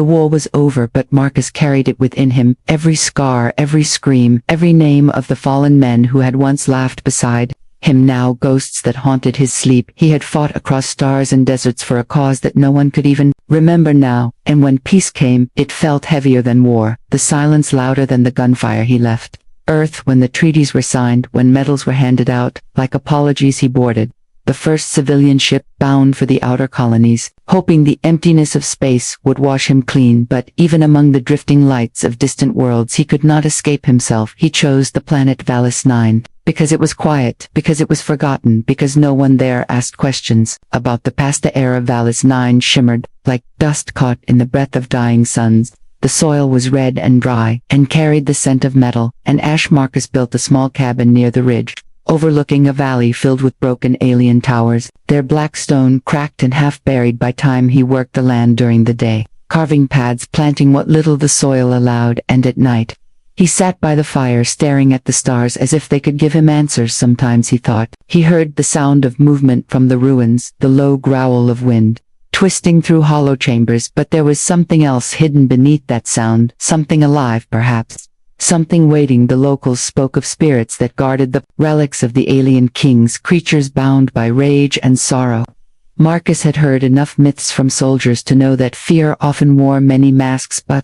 The war was over, but Marcus carried it within him, every scar, every scream, every name of the fallen men who had once laughed beside him, now ghosts that haunted his sleep. He had fought across stars and deserts for a cause that no one could even remember now, and when peace came, it felt heavier than war, the silence louder than the gunfire. He left Earth when the treaties were signed, when medals were handed out. Like apologies, he boarded the first civilian ship bound for the outer colonies, hoping the emptiness of space would wash him clean. But even among the drifting lights of distant worlds, he could not escape himself. He chose the planet Valis 9, because it was quiet, because it was forgotten, because no one there asked questions about the past. The air of Valis 9 shimmered like dust caught in the breath of dying suns. The soil was red and dry, and carried the scent of metal and ash. Marcus built a small cabin near the ridge, overlooking a valley filled with broken alien towers, their black stone cracked and half buried by time. He worked the land during the day, carving paths, planting what little the soil allowed, and at night, he sat by the fire staring at the stars as if they could give him answers. Sometimes he thought he heard the sound of movement from the ruins, the low growl of wind twisting through hollow chambers, but there was something else hidden beneath that sound, something alive perhaps. Something waiting. The locals spoke of spirits that guarded the relics of the alien kings, creatures bound by rage and sorrow. Marcus had heard enough myths from soldiers to know that fear often wore many masks, but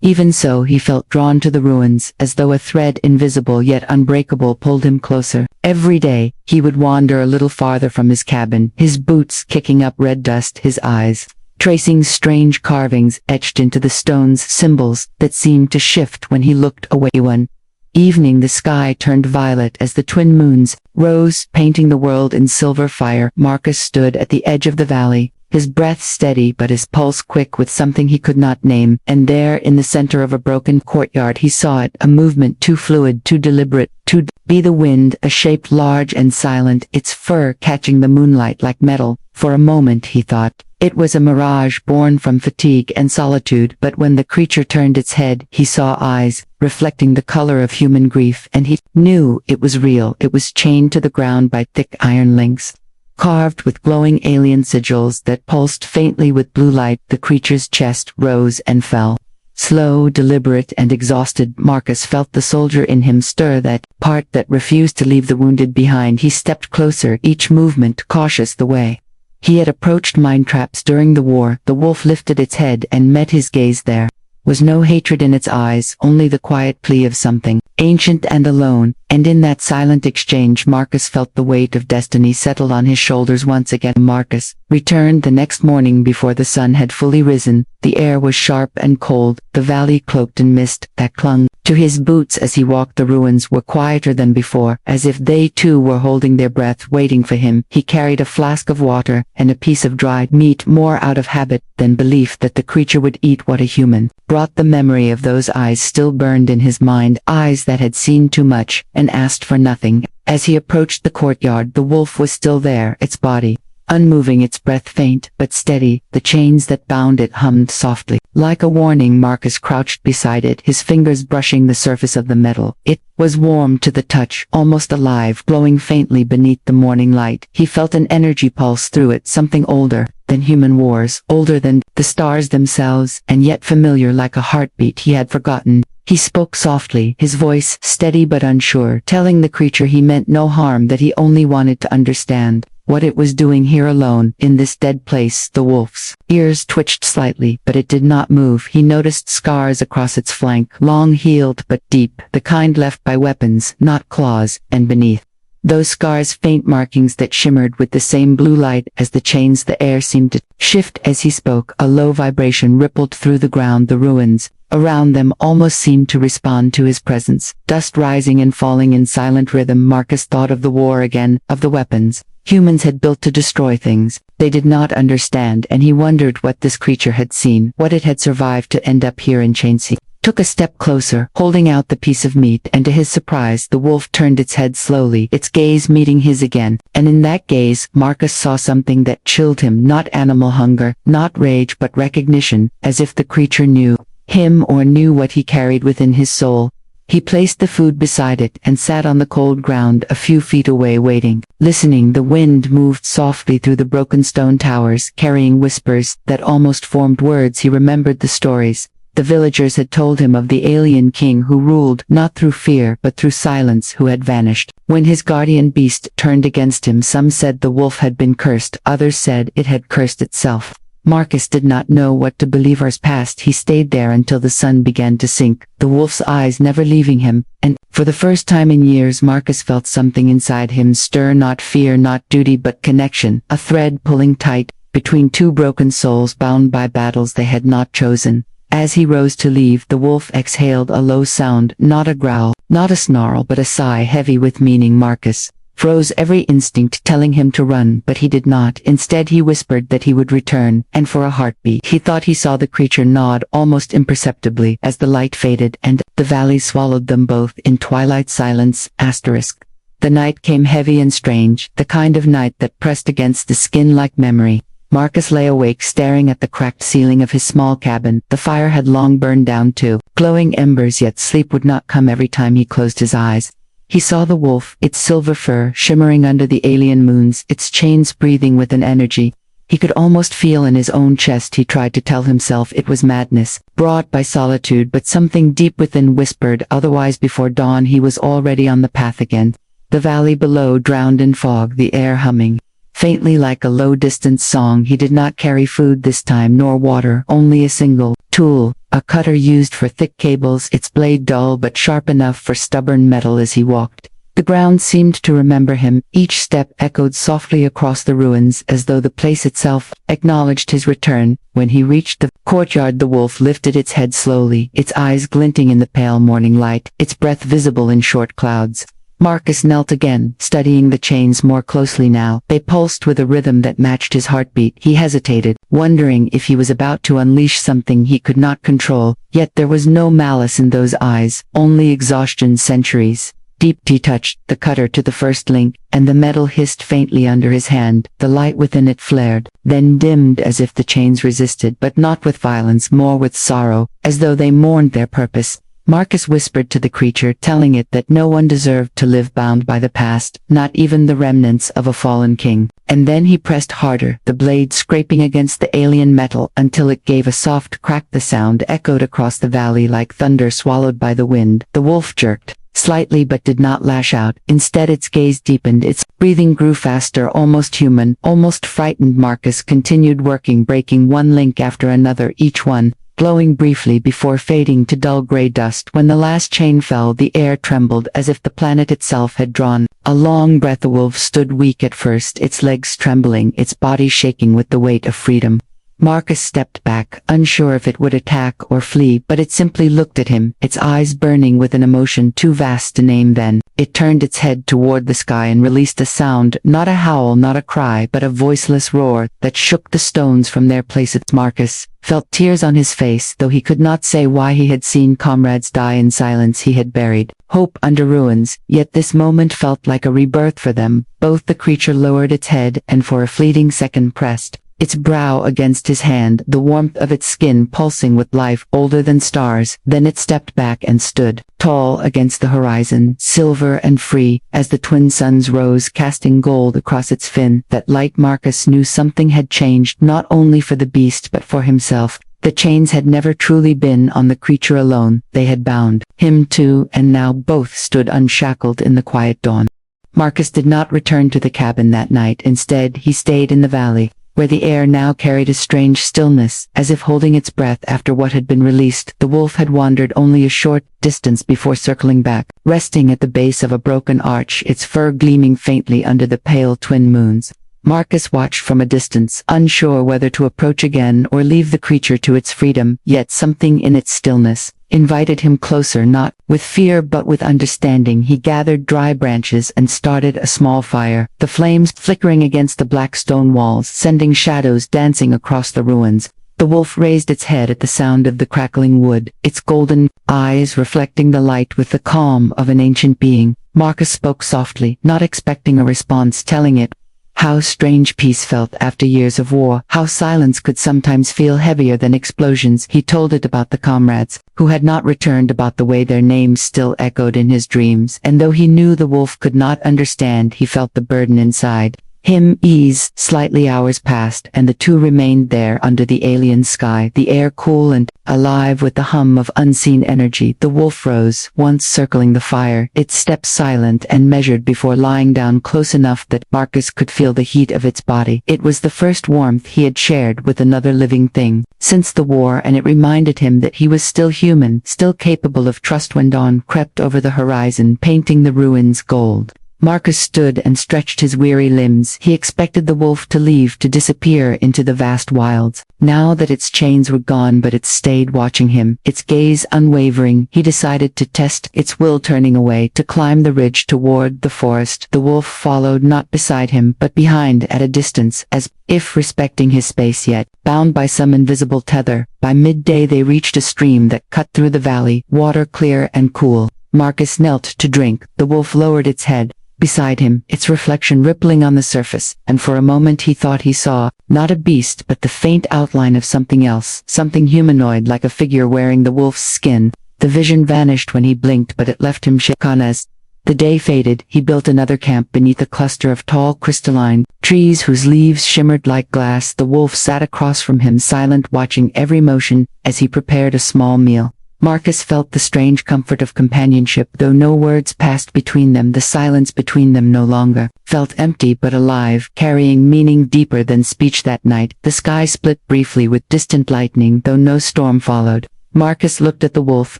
even so, he felt drawn to the ruins, as though a thread invisible yet unbreakable pulled him closer. Every day, he would wander a little farther from his cabin, his boots kicking up red dust, his eyes tracing strange carvings etched into the stones, symbols that seemed to shift when he looked away. One evening the sky turned violet as the twin moons rose, painting the world in silver fire. Marcus stood at the edge of the valley, his breath steady but his pulse quick with something he could not name, and there in the center of a broken courtyard he saw it, a movement too fluid, too deliberate, to be the wind, a shape large and silent, its fur catching the moonlight like metal. For a moment he thought it was a mirage born from fatigue and solitude, but when the creature turned its head, he saw eyes reflecting the color of human grief, and he knew it was real. It was chained to the ground by thick iron links, carved with glowing alien sigils that pulsed faintly with blue light. The creature's chest rose and fell. Slow, deliberate, and exhausted, Marcus felt the soldier in him stir, that part that refused to leave the wounded behind. He stepped closer, each movement cautious, the way he had approached mine traps during the war. The wolf lifted its head and met his gaze. There was no hatred in its eyes, only the quiet plea of something ancient and alone, and in that silent exchange Marcus felt the weight of destiny settle on his shoulders once again. Marcus returned the next morning before the sun had fully risen. The air was sharp and cold, the valley cloaked in mist that clung to his boots as he walked. The ruins were quieter than before, as if they too were holding their breath, waiting for him. He carried a flask of water and a piece of dried meat, more out of habit than belief that the creature would eat what a human brought. The memory of those eyes still burned in his mind, eyes that had seen too much and asked for nothing. As he approached the courtyard, the wolf was still there, its body unmoving, its breath faint but steady. The chains that bound it hummed softly, like a warning. Marcus crouched beside it, his fingers brushing the surface of the metal. It was warm to the touch, almost alive, glowing faintly beneath the morning light. He felt an energy pulse through it, something older than human wars, older than the stars themselves, and yet familiar like a heartbeat he had forgotten. He spoke softly, his voice steady but unsure, telling the creature he meant no harm, that he only wanted to understand what it was doing here alone, in this dead place. The wolf's ears twitched slightly, but it did not move. He noticed scars across its flank, long healed but deep, the kind left by weapons, not claws, and beneath those scars faint markings that shimmered with the same blue light as the chains. The air seemed to shift as he spoke, a low vibration rippled through the ground. The ruins around them almost seemed to respond to his presence, dust rising and falling in silent rhythm. Marcus thought of the war again, of the weapons humans had built to destroy things they did not understand, and he wondered what this creature had seen, what it had survived to end up here in chains. He took a step closer, holding out the piece of meat, and to his surprise the wolf turned its head slowly, its gaze meeting his again, and in that gaze Marcus saw something that chilled him, not animal hunger, not rage, but recognition, as if the creature knew him or knew what he carried within his soul. He placed the food beside it and sat on the cold ground a few feet away waiting. Listening, the wind moved softly through the broken stone towers, carrying whispers that almost formed words. He remembered the stories the villagers had told him of the alien king who ruled not through fear but through silence, who had vanished. When his guardian beast turned against him, some said the wolf had been cursed, others said it had cursed itself. Marcus did not know what to believe. Hours passed. He stayed there until the sun began to sink, the wolf's eyes never leaving him, and, for the first time in years, Marcus felt something inside him stir, not fear, not duty, but connection, a thread pulling tight between two broken souls bound by battles they had not chosen. As he rose to leave, the wolf exhaled a low sound, not a growl, not a snarl, but a sigh heavy with meaning. Marcus froze, every instinct telling him to run, but he did not. Instead he whispered that he would return, and for a heartbeat he thought he saw the creature nod almost imperceptibly as the light faded, and the valley swallowed them both in twilight silence. The night came heavy and strange, the kind of night that pressed against the skin like memory. Marcus lay awake, staring at the cracked ceiling of his small cabin. The fire had long burned down to glowing embers, yet sleep would not come every time he closed his eyes. He saw the wolf, its silver fur shimmering under the alien moons, its chains breathing with an energy he could almost feel in his own chest. He tried to tell himself it was madness, brought by solitude, but something deep within whispered otherwise. Before dawn he was already on the path again. The valley below drowned in fog, the air humming faintly like a low-distance song. He did not carry food this time, nor water, only a single tool, a cutter used for thick cables, its blade dull but sharp enough for stubborn metal. As he walked, the ground seemed to remember him. Each step echoed softly across the ruins, as though the place itself acknowledged his return. When he reached the courtyard, the wolf lifted its head slowly, its eyes glinting in the pale morning light, its breath visible in short clouds. Marcus knelt again, studying the chains more closely now. They pulsed with a rhythm that matched his heartbeat. He hesitated, wondering if he was about to unleash something he could not control, yet there was no malice in those eyes, only exhaustion. Centuries deep. He touched the cutter to the first link, and the metal hissed faintly under his hand. The light within it flared, then dimmed as if the chains resisted, but not with violence, more with sorrow, as though they mourned their purpose. Marcus whispered to the creature, telling it that no one deserved to live bound by the past, not even the remnants of a fallen king. And then he pressed harder, the blade scraping against the alien metal until it gave a soft crack. The sound echoed across the valley like thunder swallowed by the wind. The wolf jerked slightly but did not lash out. Instead its gaze deepened, its breathing grew faster, almost human, almost frightened. Marcus continued working, breaking one link after another, each one glowing briefly before fading to dull gray dust. When the last chain fell, the air trembled as if the planet itself had drawn a long breath. The wolf stood weak at first, its legs trembling, its body shaking with the weight of freedom. Marcus stepped back, unsure if it would attack or flee, but it simply looked at him, its eyes burning with an emotion too vast to name. Then it turned its head toward the sky and released a sound, not a howl, not a cry, but a voiceless roar that shook the stones from their places. Marcus felt tears on his face, though he could not say why. He had seen comrades die in silence, he had buried hope under ruins, yet this moment felt like a rebirth for them both. The creature lowered its head and for a fleeting second pressed its brow against his hand, the warmth of its skin pulsing with life older than stars. Then it stepped back and stood tall against the horizon, silver and free, as the twin suns rose, casting gold across its fin. That light, Marcus knew something had changed, not only for the beast but for himself. The chains had never truly been on the creature alone, they had bound him too, and now both stood unshackled in the quiet dawn. Marcus did not return to the cabin that night. Instead he stayed in the valley, where the air now carried a strange stillness, as if holding its breath after what had been released. The wolf had wandered only a short distance before circling back, resting at the base of a broken arch, its fur gleaming faintly under the pale twin moons. Marcus watched from a distance, unsure whether to approach again or leave the creature to its freedom, yet something in its stillness invited him closer, not with fear but with understanding. He gathered dry branches and started a small fire, the flames flickering against the black stone walls, sending shadows dancing across the ruins. The wolf raised its head at the sound of the crackling wood, its golden eyes reflecting the light with the calm of an ancient being. Marcus spoke softly, not expecting a response, telling it How strange peace felt after years of war, how silence could sometimes feel heavier than explosions. He told it about the comrades, who had not returned, about the way their names still echoed in his dreams, and though he knew the wolf could not understand, he felt the burden inside him ease. Slightly hours passed, and the two remained there under the alien sky, the air cool and alive with the hum of unseen energy. The wolf rose, once circling the fire, its steps silent and measured before lying down close enough that Marcus could feel the heat of its body. It was the first warmth he had shared with another living thing since the war, and it reminded him that he was still human, still capable of trust. When dawn crept over the horizon, painting the ruins gold, Marcus stood and stretched his weary limbs. He expected the wolf to leave, to disappear into the vast wilds. Now that its chains were gone, but it stayed watching him, its gaze unwavering. He decided to test its will, turning away to climb the ridge toward the forest. The wolf followed, not beside him, but behind, at a distance, as if respecting his space, yet bound by some invisible tether. By midday they reached a stream that cut through the valley, water clear and cool. Marcus knelt to drink. The wolf lowered its head beside him, its reflection rippling on the surface, and for a moment he thought he saw, not a beast, but the faint outline of something else, something humanoid, like a figure wearing the wolf's skin. The vision vanished when he blinked, but it left him shaken. As the day faded, he built another camp beneath a cluster of tall crystalline trees whose leaves shimmered like glass. The wolf sat across from him, silent, watching every motion as he prepared a small meal. Marcus felt the strange comfort of companionship, though no words passed between them. The silence between them no longer felt empty but alive, carrying meaning deeper than speech. That night, the sky split briefly with distant lightning, though no storm followed. Marcus looked at the wolf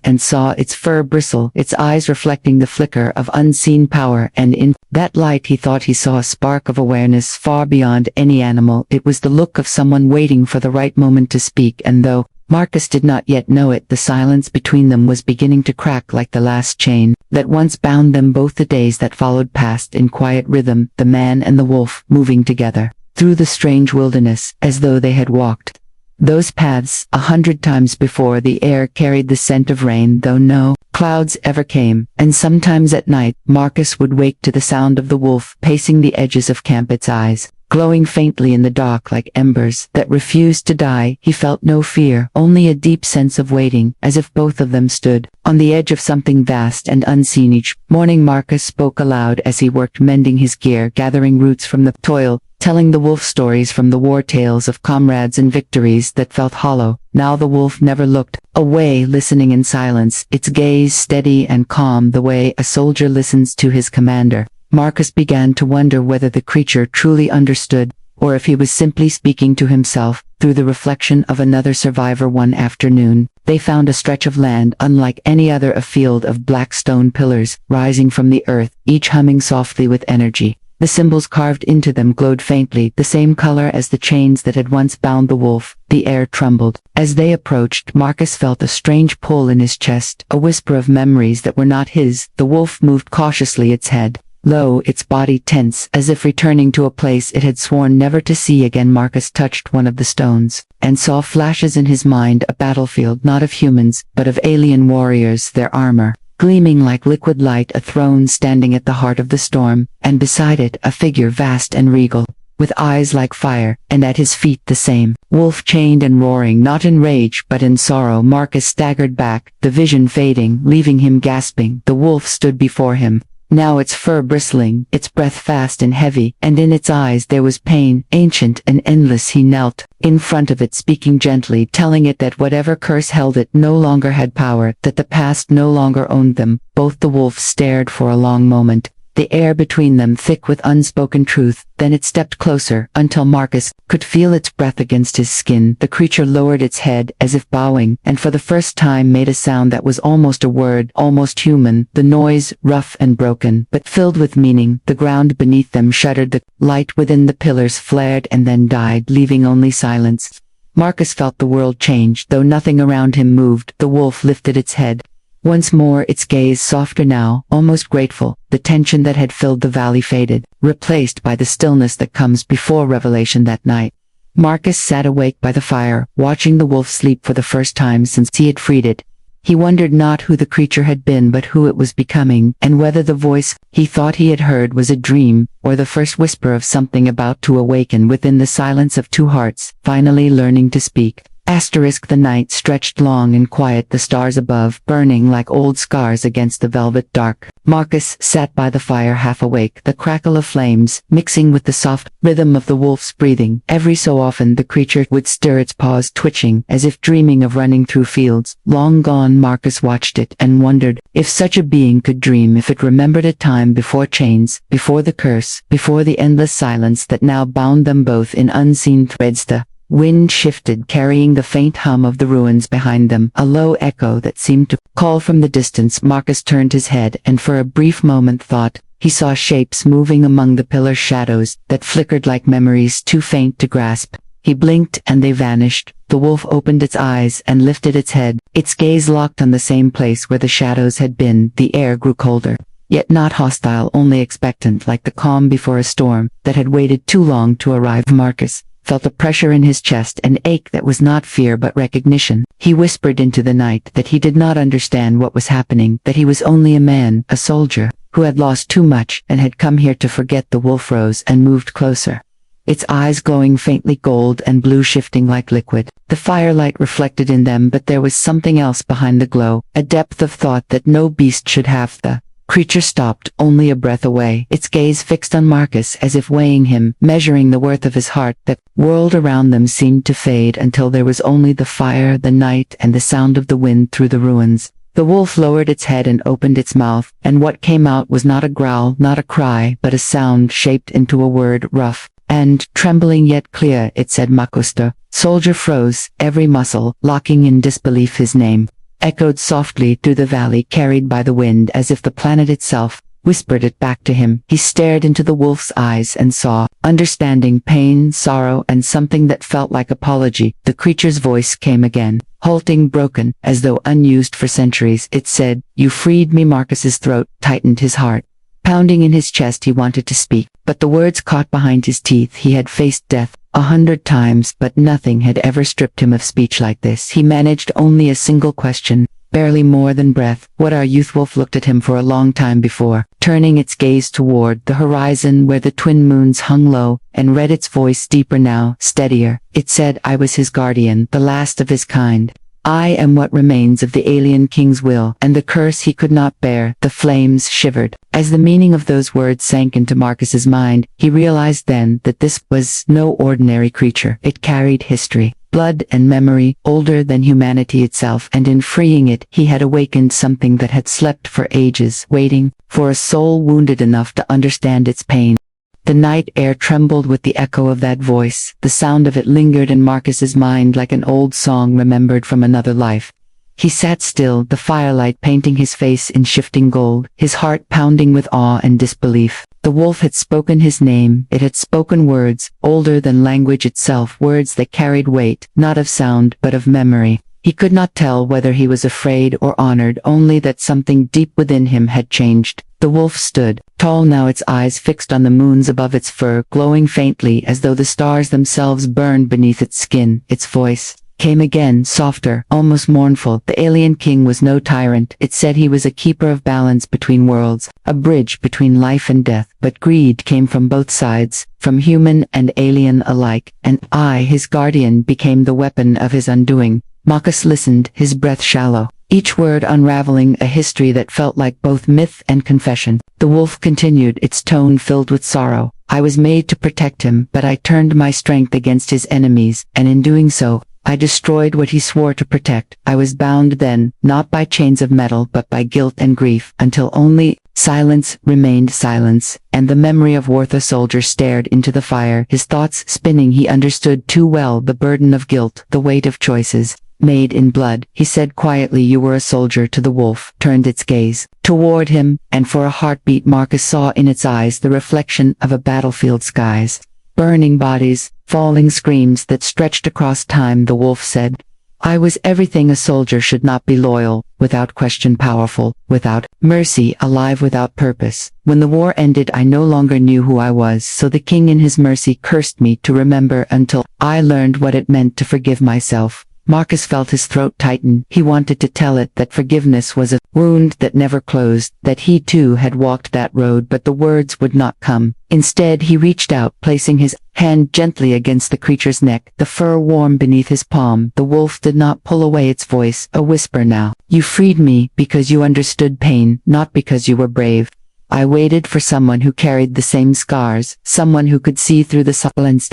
and saw its fur bristle, its eyes reflecting the flicker of unseen power, and in that light he thought he saw a spark of awareness far beyond any animal. It was the look of someone waiting for the right moment to speak, and though Marcus did not yet know it, the silence between them was beginning to crack like the last chain that once bound them both. The days that followed passed in quiet rhythm, the man and the wolf moving together through the strange wilderness, as though they had walked those paths 100 times before. The air carried the scent of rain, though no clouds ever came, and sometimes at night Marcus would wake to the sound of the wolf pacing the edges of camp, its eyes glowing faintly in the dark like embers that refused to die. He felt no fear, only a deep sense of waiting, as if both of them stood on the edge of something vast and unseen. Each morning Marcus spoke aloud as he worked, mending his gear, gathering roots from the toil, telling the wolf stories from the war tales of comrades and victories that felt hollow. Now the wolf never looked away, listening in silence, its gaze steady and calm, the way a soldier listens to his commander. Marcus began to wonder whether the creature truly understood, or if he was simply speaking to himself, through the reflection of another survivor. One afternoon, they found a stretch of land unlike any other, a field of black stone pillars, rising from the earth, each humming softly with energy. The symbols carved into them glowed faintly, the same color as the chains that had once bound the wolf. The air trembled. As they approached, Marcus felt a strange pull in his chest, a whisper of memories that were not his. The wolf moved cautiously, its head low, its body tense, as if returning to a place it had sworn never to see again. Marcus touched one of the stones, and saw flashes in his mind, a battlefield not of humans, but of alien warriors, their armor gleaming like liquid light, a throne standing at the heart of the storm, and beside it a figure vast and regal, with eyes like fire, and at his feet the same wolf, chained and roaring, not in rage but in sorrow. Marcus staggered back, the vision fading, leaving him gasping. The wolf stood before him, now its fur bristling, its breath fast and heavy, and in its eyes there was pain, ancient and endless. He knelt in front of it, speaking gently, telling it that whatever curse held it no longer had power, that the past no longer owned them. Both the wolves stared for a long moment, the air between them thick with unspoken truth. Then it stepped closer, until Marcus could feel its breath against his skin. The creature lowered its head, as if bowing, and for the first time made a sound that was almost a word, almost human. The noise, rough and broken, but filled with meaning. The ground beneath them shuddered, the light within the pillars flared and then died, leaving only silence. Marcus felt the world change, though nothing around him moved. The wolf lifted its head once more, its gaze softer now, almost grateful. The tension that had filled the valley faded, replaced by the stillness that comes before revelation. That night, Marcus sat awake by the fire, watching the wolf sleep for the first time since he had freed it. He wondered not who the creature had been but who it was becoming, and whether the voice he thought he had heard was a dream, or the first whisper of something about to awaken within the silence of two hearts, finally learning to speak. The night stretched long and quiet, the stars above burning like old scars against the velvet dark. Marcus sat by the fire half awake, the crackle of flames mixing with the soft rhythm of the wolf's breathing. Every so often the creature would stir its paws, twitching as if dreaming of running through fields long gone. Marcus watched it and wondered if such a being could dream, if it remembered a time before chains, before the curse, before the endless silence that now bound them both in unseen threads. The wind shifted, carrying the faint hum of the ruins behind them, a low echo that seemed to call from the distance. Marcus turned his head and for a brief moment thought he saw shapes moving among the pillar shadows that flickered like memories too faint to grasp. He blinked and they vanished. The wolf opened its eyes and lifted its head, its gaze locked on the same place where the shadows had been. The air grew colder, yet not hostile, only expectant, like the calm before a storm that had waited too long to arrive. Marcus felt a pressure in his chest, an ache that was not fear but recognition. He whispered into the night that he did not understand what was happening, that he was only a man, a soldier, who had lost too much and had come here to forget. The wolf rose and moved closer, its eyes glowing faintly gold and blue, shifting like liquid. The firelight reflected in them, but there was something else behind the glow, a depth of thought that no beast should have. The creature stopped, only a breath away, its gaze fixed on Marcus as if weighing him, measuring the worth of his heart. The world around them seemed to fade until there was only the fire, the night, and the sound of the wind through the ruins. The wolf lowered its head and opened its mouth, and what came out was not a growl, not a cry, but a sound shaped into a word, rough and trembling yet clear. It said Makusta. Soldier froze, every muscle locking in disbelief. His name echoed softly through the valley, carried by the wind, as if the planet itself whispered it back to him. He stared into the wolf's eyes and saw understanding, pain, sorrow, and something that felt like apology. The creature's voice came again, halting, broken, as though unused for centuries. It said, "You freed me." Marcus's throat tightened, his heart pounding in his chest. He wanted to speak, but the words caught behind his teeth. He had faced death 100 times, but nothing had ever stripped him of speech like this. He managed only a single question, barely more than breath. "What are you?" Wolf looked at him for a long time before turning its gaze toward the horizon where the twin moons hung low, and read its voice deeper now, steadier. It said, "I was his guardian, the last of his kind. I am what remains of the alien king's will, and the curse he could not bear." The flames shivered. As the meaning of those words sank into Marcus's mind, he realized then that this was no ordinary creature. It carried history, blood and memory, older than humanity itself, and in freeing it, he had awakened something that had slept for ages, waiting for a soul wounded enough to understand its pain. The night air trembled with the echo of that voice. The sound of it lingered in Marcus's mind like an old song remembered from another life. He sat still, the firelight painting his face in shifting gold, his heart pounding with awe and disbelief. The wolf had spoken his name. It had spoken words, older than language itself, words that carried weight, not of sound, but of memory. He could not tell whether he was afraid or honored, only that something deep within him had changed. The wolf stood, tall now, its eyes fixed on the moons above its fur, glowing faintly as though the stars themselves burned beneath its skin. Its voice came again, softer, almost mournful. The alien king was no tyrant. It said he was a keeper of balance between worlds, a bridge between life and death. But greed came from both sides, from human and alien alike, and I, his guardian, became the weapon of his undoing. Marcus listened, his breath shallow, each word unraveling a history that felt like both myth and confession. The wolf continued, its tone filled with sorrow. "I was made to protect him, but I turned my strength against his enemies, and in doing so, I destroyed what he swore to protect. I was bound then, not by chains of metal but by guilt and grief, until only silence remained, silence, and the memory of Worth." A soldier stared into the fire, his thoughts spinning. He understood too well the burden of guilt, the weight of choices made in blood. He said quietly, "You were a soldier." To the wolf turned its gaze toward him, and for a heartbeat Marcus saw in its eyes the reflection of a battlefield skies, burning bodies, falling screams that stretched across time. The wolf said, "I was everything a soldier should not be: loyal, without question, powerful, without mercy, alive without purpose. When the war ended, I no longer knew who I was, so the king in his mercy cursed me to remember until I learned what it meant to forgive myself." Marcus felt his throat tighten. He wanted to tell it that forgiveness was a wound that never closed, that he too had walked that road, but the words would not come. Instead, he reached out, placing his hand gently against the creature's neck, the fur warm beneath his palm. The wolf did not pull away, its voice a whisper now. You freed me because you understood pain, not because you were brave. I waited for someone who carried the same scars, someone who could see through the silence.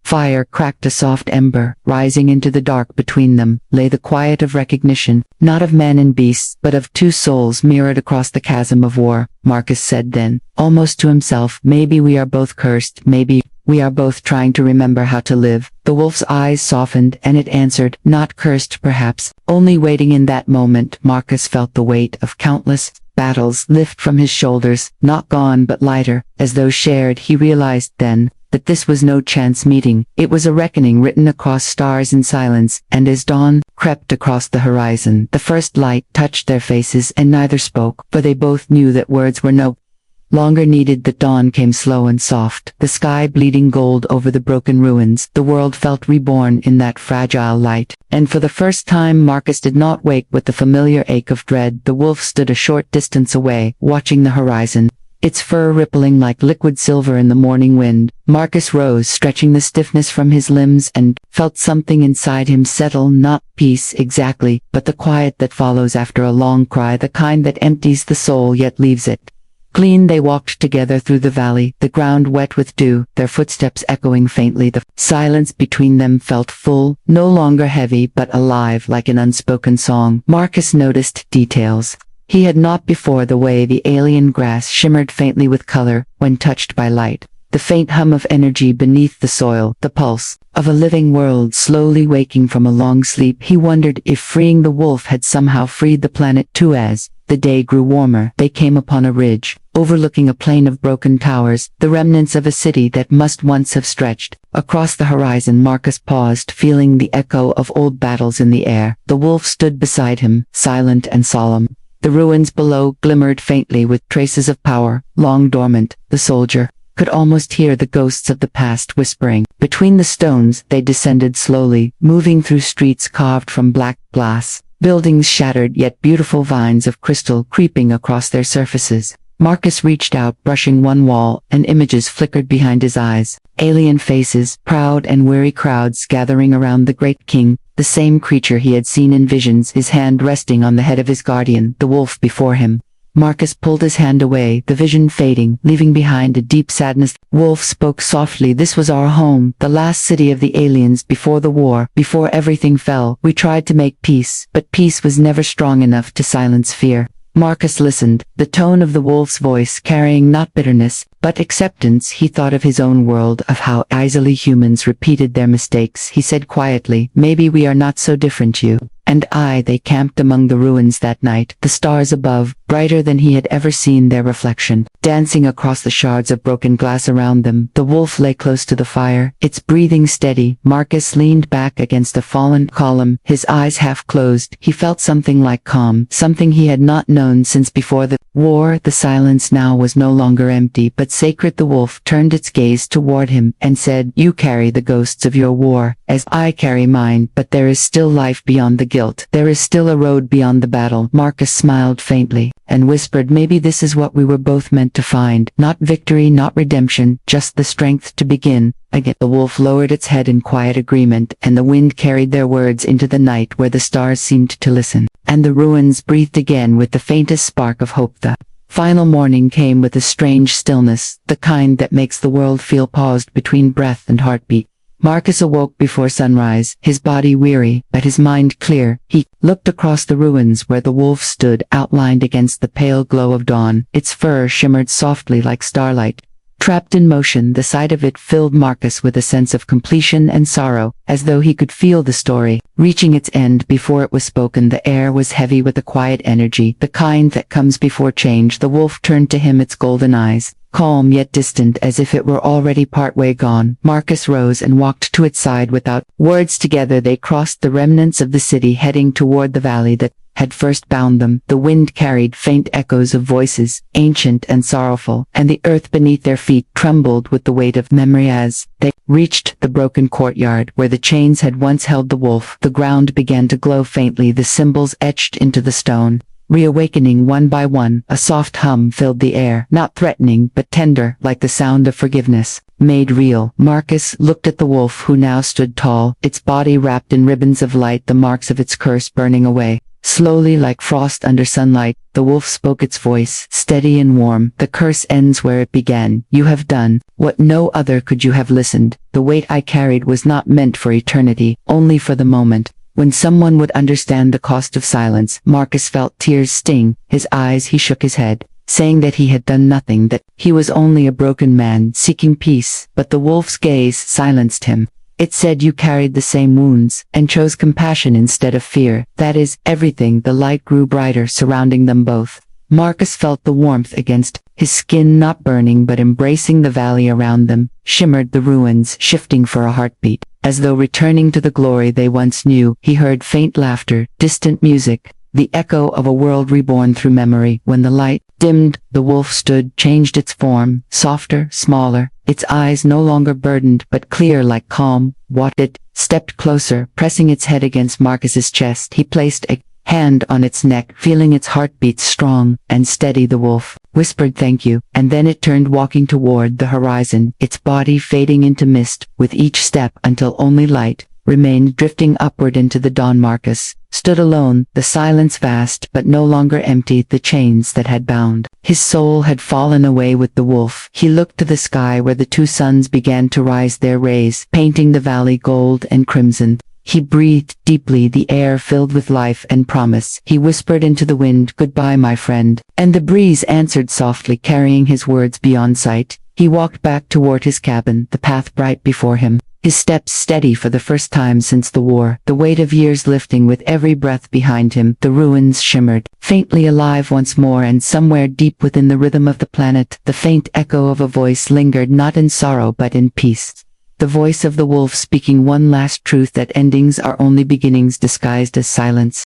Fire cracked a soft ember. Rising into the dark between them lay the quiet of recognition, not of men and beasts, but of two souls mirrored across the chasm of war. Marcus said then, almost to himself, maybe we are both cursed, maybe we are both trying to remember how to live. The wolf's eyes softened, and it answered, not cursed perhaps, only waiting. In that moment, Marcus felt the weight of countless battles lift from his shoulders, not gone but lighter, as though shared. He realized then that this was no chance meeting. It was a reckoning written across stars in silence, and as dawn crept across the horizon, the first light touched their faces, and neither spoke, for they both knew that words were no longer needed. The dawn came slow and soft, the sky bleeding gold over the broken ruins. The world felt reborn in that fragile light, and for the first time Marcus did not wake with the familiar ache of dread. The wolf stood a short distance away, watching the horizon, its fur rippling like liquid silver in the morning wind. Marcus rose, stretching the stiffness from his limbs, and felt something inside him settle, not peace exactly, but the quiet that follows after a long cry, the kind that empties the soul yet leaves it clean. They walked together through the valley, the ground wet with dew, their footsteps echoing faintly. The silence between them felt full, no longer heavy but alive, like an unspoken song. Marcus noticed details he had not before: the way the alien grass shimmered faintly with color when touched by light, the faint hum of energy beneath the soil, the pulse of a living world slowly waking from a long sleep. He wondered if freeing the wolf had somehow freed the planet too. As the day grew warmer, they came upon a ridge overlooking a plain of broken towers, the remnants of a city that must once have stretched across the horizon. Marcus paused, feeling the echo of old battles in the air. The wolf stood beside him, silent and solemn. The ruins below glimmered faintly with traces of power, long dormant. The soldier could almost hear the ghosts of the past whispering. Between the stones they descended slowly, moving through streets carved from black glass, buildings shattered yet beautiful, vines of crystal creeping across their surfaces. Marcus reached out, brushing one wall, and images flickered behind his eyes. Alien faces, proud and weary crowds gathering around the great king, the same creature he had seen in visions, his hand resting on the head of his guardian, the wolf before him. Marcus pulled his hand away, the vision fading, leaving behind a deep sadness. Wolf spoke softly, this was our home, the last city of the aliens before the war, before everything fell. We tried to make peace, but peace was never strong enough to silence fear. Marcus listened, the tone of the wolf's voice carrying not bitterness, but acceptance. He thought of his own world, of how easily humans repeated their mistakes. He said quietly, maybe we are not so different, you and I. They camped among the ruins that night, the stars above, brighter than he had ever seen their reflection, dancing across the shards of broken glass around them. The wolf lay close to the fire, its breathing steady. Marcus leaned back against a fallen column, his eyes half closed. He felt something like calm, something he had not known since before the war. The silence now was no longer empty but sacred. The wolf turned its gaze toward him and said, you carry the ghosts of your war, as I carry mine, but there is still life beyond the guilt. There is still a road beyond the battle. Marcus smiled faintly and whispered, maybe this is what we were both meant to find. Not victory, not redemption, just the strength to begin again. The wolf lowered its head in quiet agreement, and the wind carried their words into the night where the stars seemed to listen, and the ruins breathed again with the faintest spark of hope. The final morning came with a strange stillness, the kind that makes the world feel paused between breath and heartbeat. Marcus awoke before sunrise, his body weary, but his mind clear. He looked across the ruins where the wolf stood, outlined against the pale glow of dawn. Its fur shimmered softly like starlight, trapped in motion. The sight of it filled Marcus with a sense of completion and sorrow, as though he could feel the story reaching its end before it was spoken. The air was heavy with a quiet energy, the kind that comes before change. The wolf turned to him, its golden eyes calm yet distant, as if it were already partway gone. Marcus rose and walked to its side without words. Together they crossed the remnants of the city, heading toward the valley that had first bound them. The wind carried faint echoes of voices, ancient and sorrowful, and the earth beneath their feet trembled with the weight of memory as they reached the broken courtyard where the chains had once held the wolf. The ground began to glow faintly, the symbols etched into the stone. Reawakening one by one, a soft hum filled the air, not threatening but tender, like the sound of forgiveness, made real. Marcus looked at the wolf who now stood tall, its body wrapped in ribbons of light, the marks of its curse burning away. Slowly, like frost under sunlight, the wolf spoke, its voice steady and warm. The curse ends where it began. You have done what no other could. You have listened. The weight I carried was not meant for eternity, only for the moment when someone would understand the cost of silence. Marcus felt tears sting his eyes. He shook his head, saying that he had done nothing, that he was only a broken man seeking peace. But the wolf's gaze silenced him. It said, you carried the same wounds, and chose compassion instead of fear. That is everything. The light grew brighter, surrounding them both. Marcus felt the warmth against his skin, not burning but embracing. The valley around them shimmered, the ruins shifting for a heartbeat. As though returning to the glory they once knew, he heard faint laughter, distant music, the echo of a world reborn through memory. When the light dimmed, the wolf stood, changed its form, softer, smaller, its eyes no longer burdened but clear like calm. It stepped closer, pressing its head against Marcus's chest. He placed a hand on its neck, feeling its heartbeat strong and steady. The wolf whispered thank you, and then it turned, walking toward the horizon, its body fading into mist with each step until only light remained, drifting upward into the dawn. Marcus stood alone, the silence vast but no longer empty. The chains that had bound his soul had fallen away with the wolf. He looked to the sky where the two suns began to rise, their rays painting the valley gold and crimson. He breathed deeply, the air filled with life and promise. He whispered into the wind, goodbye, my friend. And the breeze answered softly, carrying his words beyond sight. He walked back toward his cabin, the path bright before him, his steps steady for the first time since the war, the weight of years lifting with every breath behind him. The ruins shimmered, faintly alive once more, and somewhere deep within the rhythm of the planet, the faint echo of a voice lingered, not in sorrow but in peace. The voice of the wolf speaking one last truth, that endings are only beginnings disguised as silence.